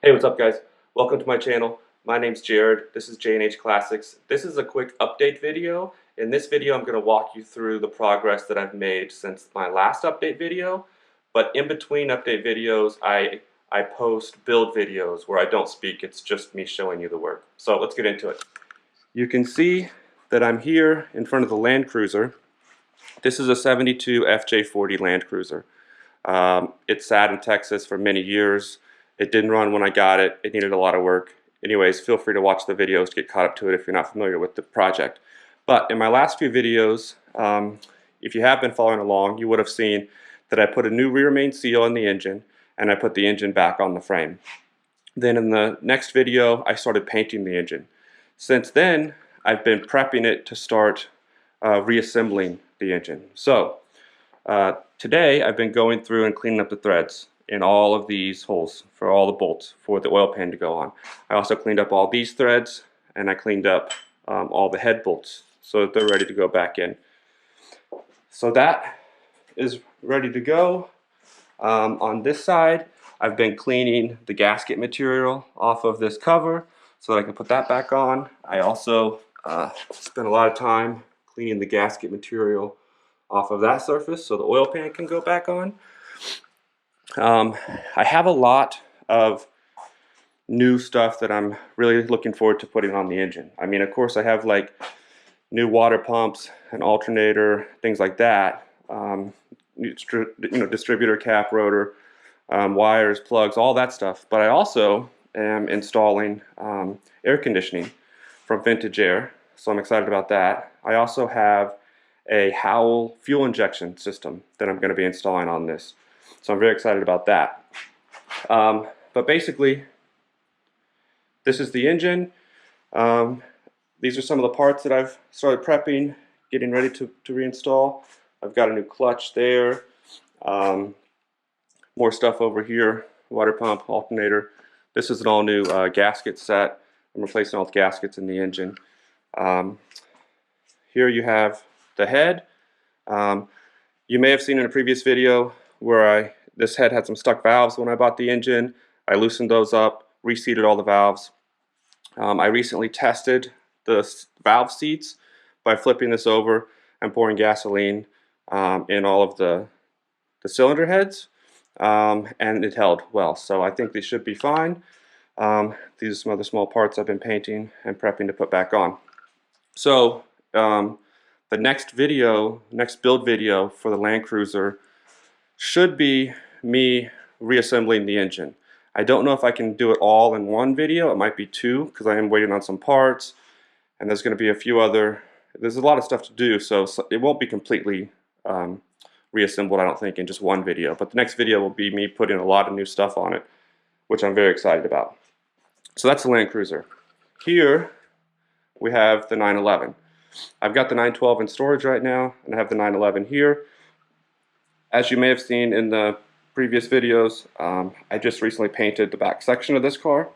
Hey, what's up guys? Welcome to my channel. My name's Jared. This is J&H Classics. This is a quick update video. In this video I'm going to walk you through the progress that I've made since my last update video. But in between update videos I post build videos where I don't speak, it's just me showing you the work. So let's get into it. You can see that I'm here in front of the Land Cruiser. This is a 72 FJ40 Land Cruiser. It sat in Texas for many years. It didn't run when I got it. It needed a lot of work. Anyways, feel free to watch the videos to get caught up to it if you're not familiar with the project. But in my last few videos, if you have been following along, you would have seen that I put a new rear main seal in the engine and I put the engine back on the frame. Then in the next video, I started painting the engine. Since then, I've been prepping it to start reassembling the engine. So today I've been going through and cleaning up the threads in all of these holes for all the bolts for the oil pan to go on. I also cleaned up all these threads and I cleaned up all the head bolts so that they're ready to go back in. So that is ready to go. On this side I've been cleaning the gasket material off of this cover so that I can put that back on. I also spent a lot of time cleaning the gasket material off of that surface so the oil pan can go back on. I have a lot of new stuff that I'm really looking forward to putting on the engine. I mean, of course, I have like new water pumps, an alternator, things like that. Distributor cap, rotor, wires, plugs, all that stuff. But I also am installing air conditioning from Vintage Air, so I'm excited about that. I also have a Howell fuel injection system that I'm going to be installing on this. So I'm very excited about that. But basically, this is the engine. These are some of the parts that I've started prepping, getting ready to reinstall. I've got a new clutch there. More stuff over here, water pump, alternator. This is an all new gasket set. I'm replacing all the gaskets in the engine. Here you have the head. You may have seen in a previous video where this head had some stuck valves when I bought the engine. I loosened those up, reseated all the valves. I recently tested the valve seats by flipping this over and pouring gasoline in all of the cylinder heads, and it held well. So I think they should be fine. These are some other small parts I've been painting and prepping to put back on. So the next build video for the Land Cruiser should be me reassembling the engine. I don't know if I can do it all in one video. It might be two because I am waiting on some parts, and there's going to be there's a lot of stuff to do, so it won't be completely reassembled, I don't think, in just one video. But the next video will be me putting a lot of new stuff on it, which I'm very excited about. So that's the Land Cruiser. Here we have the 911. I've got the 912 in storage right now, and I have the 911 here. As you may have seen in the previous videos, I just recently painted the back section of this car.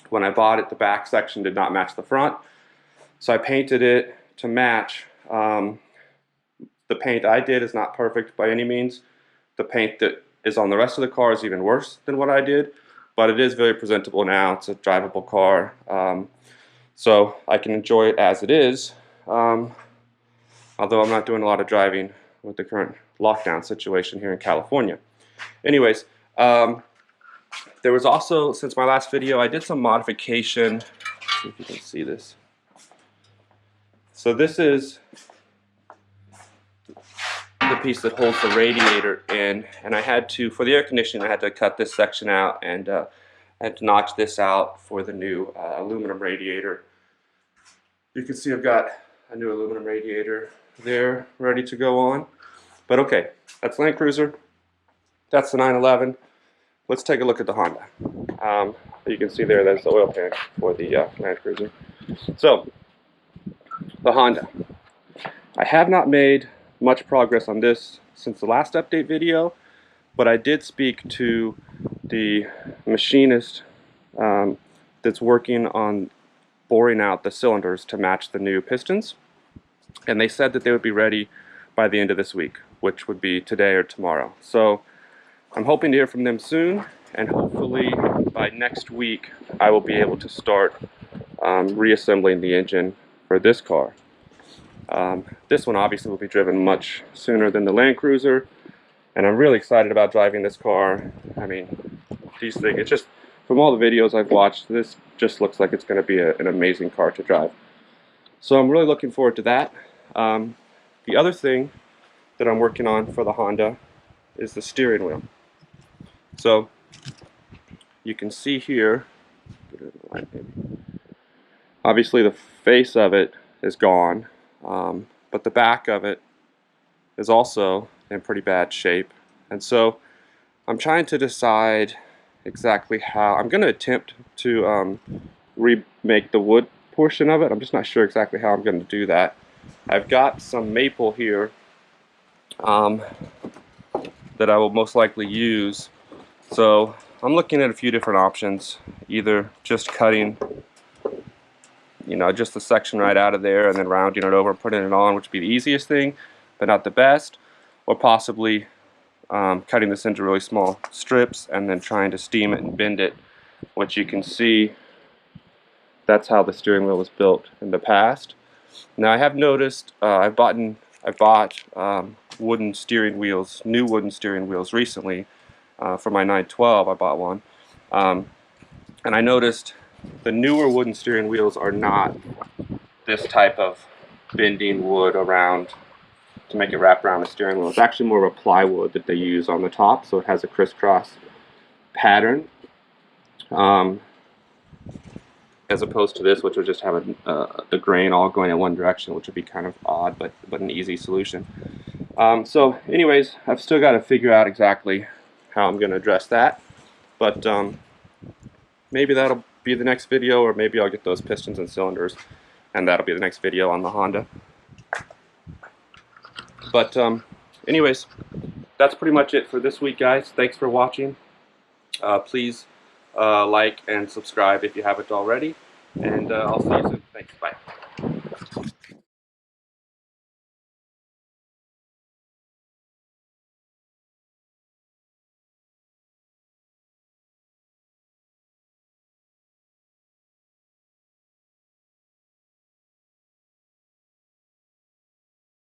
When I bought it, the back section did not match the front, so I painted it to match. The paint I did is not perfect by any means. The paint that is on the rest of the car is even worse than what I did, but it is very presentable now. It's a drivable car, so I can enjoy it as it is, although I'm not doing a lot of driving with the current lockdown situation here in California. Anyways, there was also, since my last video, I did some modification. Let's see if you can see this. So this is the piece that holds the radiator in, and I had to, for the air conditioning, I had to cut this section out and I had to notch this out for the new aluminum radiator. You can see I've got a new aluminum radiator there ready to go on. But okay, that's Land Cruiser. That's the 911. Let's take a look at the Honda. You can see there's the oil pan for the Land Cruiser. So, the Honda. I have not made much progress on this since the last update video, but I did speak to the machinist that's working on boring out the cylinders to match the new pistons, and they said that they would be ready by the end of this week, which would be today or tomorrow. So I'm hoping to hear from them soon, and hopefully by next week I will be able to start reassembling the engine for this car. This one obviously will be driven much sooner than the Land Cruiser, and I'm really excited about driving this car. I mean, these things, it's just, from all the videos I've watched, this just looks like it's going to be an amazing car to drive. So I'm really looking forward to that. The other thing that I'm working on for the Honda is the steering wheel. So you can see here, obviously the face of it is gone, but the back of it is also in pretty bad shape. And so I'm trying to decide exactly how. I'm going to attempt to remake the wood portion of it. I'm just not sure exactly how I'm going to do that. I've got some maple here that I will most likely use. So I'm looking at a few different options, either just cutting, you know, just the section right out of there and then rounding it over and putting it on, which would be the easiest thing, but not the best, or possibly cutting this into really small strips and then trying to steam it and bend it, which you can see that's how the steering wheel was built in the past. Now I have noticed I bought wooden steering wheels, new wooden steering wheels recently for my 912. I bought one, and I noticed the newer wooden steering wheels are not this type of bending wood around to make it wrap around the steering wheel. It's actually more of a plywood that they use on the top, so it has a crisscross pattern, as opposed to this, which would just have the grain all going in one direction, which would be kind of odd, but an easy solution. So anyways, I've still got to figure out exactly how I'm going to address that, but maybe that'll be the next video, or maybe I'll get those pistons and cylinders and that'll be the next video on the Honda. But anyways, that's pretty much it for this week, guys. Thanks for watching. Please like and subscribe if you haven't already, and I'll see you soon. Thanks. Bye.